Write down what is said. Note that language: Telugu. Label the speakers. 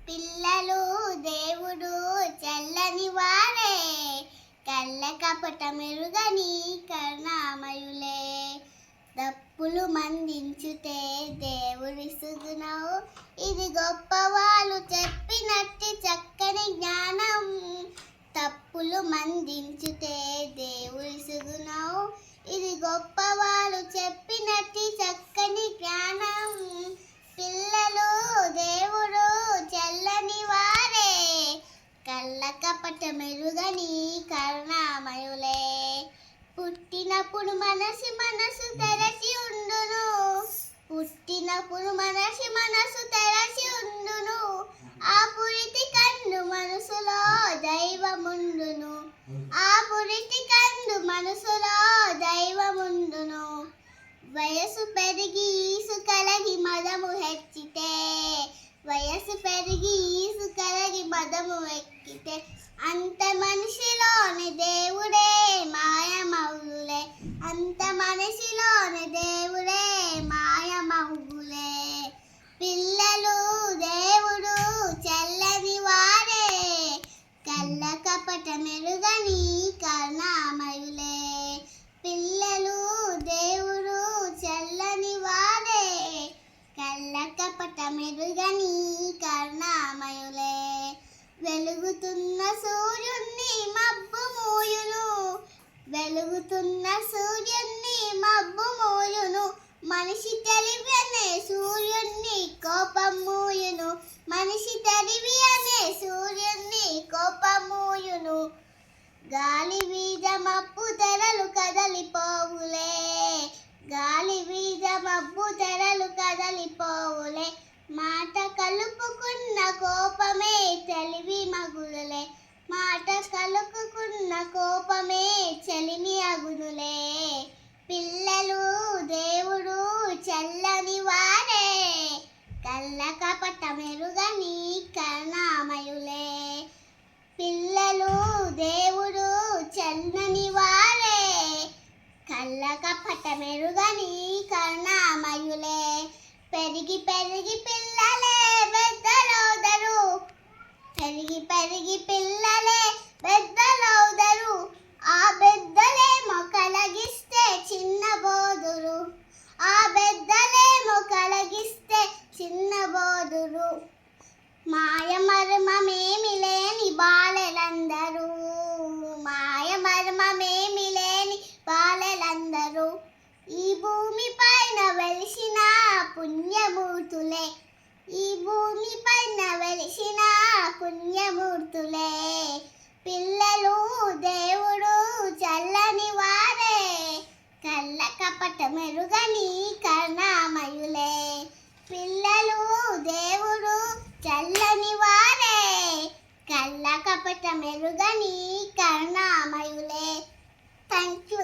Speaker 1: పిల్లలు దేవుడు చల్లని వారే, కళ్ళ కపట మెరుగని కరుణామయులే. తప్పులు మందించుతే దేవుడి సుగుణం, ఇది గొప్పవాళ్ళు చెప్పినట్టి చక్కని జ్ఞానం. తప్పులు మందించుతే దేవుడి సుగుణం, ఇది గొప్పవాళ్ళు చెప్పినట్టి చక్కని జ్ఞానం. పిల్లలు దేవుడు చల్లని వారే, కళ్ళ కపట మెరుగని కరుణామయులే. పుట్టినప్పుడు మనసు తెరచి ఉండును, పుట్టినప్పుడు మనసు తెరచి ఉండును. ఆ పురిటి కన్ను మనసులో దైవముండును, ఆ పురిటి కన్ను మనసులో దైవముండును. వయసు పెరిగి ఈసు కలగి మదము హెచ్చితే, వయసు పెరిగి ఈసు కలగి మదము ఎక్కితే, అంత మనిషిలోని దేవుడే మాయమౌగులే, అంత మనిషిలోని దేవుడే మాయమౌగులే. పిల్లలు దేవుడు చల్లని వారే, కళ్ళ కపట మెరుగని కరుణామయులే. పిల్లలు దేవుడు చల్లని వారే, కళ్ళ కపట మెరుగని కరుణామయులే. వెలుగుతున్న సూర్యుణ్ణి మబ్బు మూయును, వెలుగుతున్న సూర్యుణ్ణి మబ్బు మూయును. మనిషి తెలివి అనే సూర్యుణ్ణి కోపం మూయును, మనిషి తెలివి అనే సూర్యుణ్ణి కోపం మూయును. గాలి వీధ మబ్బు తెరలు కదలిపోవులే, గాలి వీధ మబ్బు తెరలు కదలిపోవులే. మాట కలుపుకున్న కోపమే తెలివి మగునులే, మాట కలుపుకున్న కోపమే చెలిమి అగునులే. పిల్లలు దేవుడు చల్లని వారే, కళ్ళ కపట మెరుగని కరుణామయులే. పిల్లలు దేవుడు చల్లని వారే, కళ్ళ కపట మెరుగని కరుణామయులే. పెరిగి పెరిగి పిల్లలే పెద్దలవుదరు, పెరిగి పెరిగి పిల్లలే పెద్దలవుదరు. ఆ పెద్దలేమో కలిగిస్తే చిన్నబోదురు, ఆ పెద్దలేమో కలిగిస్తే చిన్నబోదురు. మాయ మర్మమేమి లేని బాలలందరూ, మాయ మర్మమేమి లేని బాలలందరూ. ఈ భూమి పైన వెలిసిన పుణ్యమూర్తులే, ఈ భూమి పైన వెలిసిన పుణ్యమూర్తులే. పిల్లలు దేవుడు చల్లని వారే, కళ్ళ కపట మెరుగని కరుణామయులే. పిల్లలు దేవుడు చల్లని వారే, కళ్ళ కపట మెరుగని కరుణామయులే. Thank you.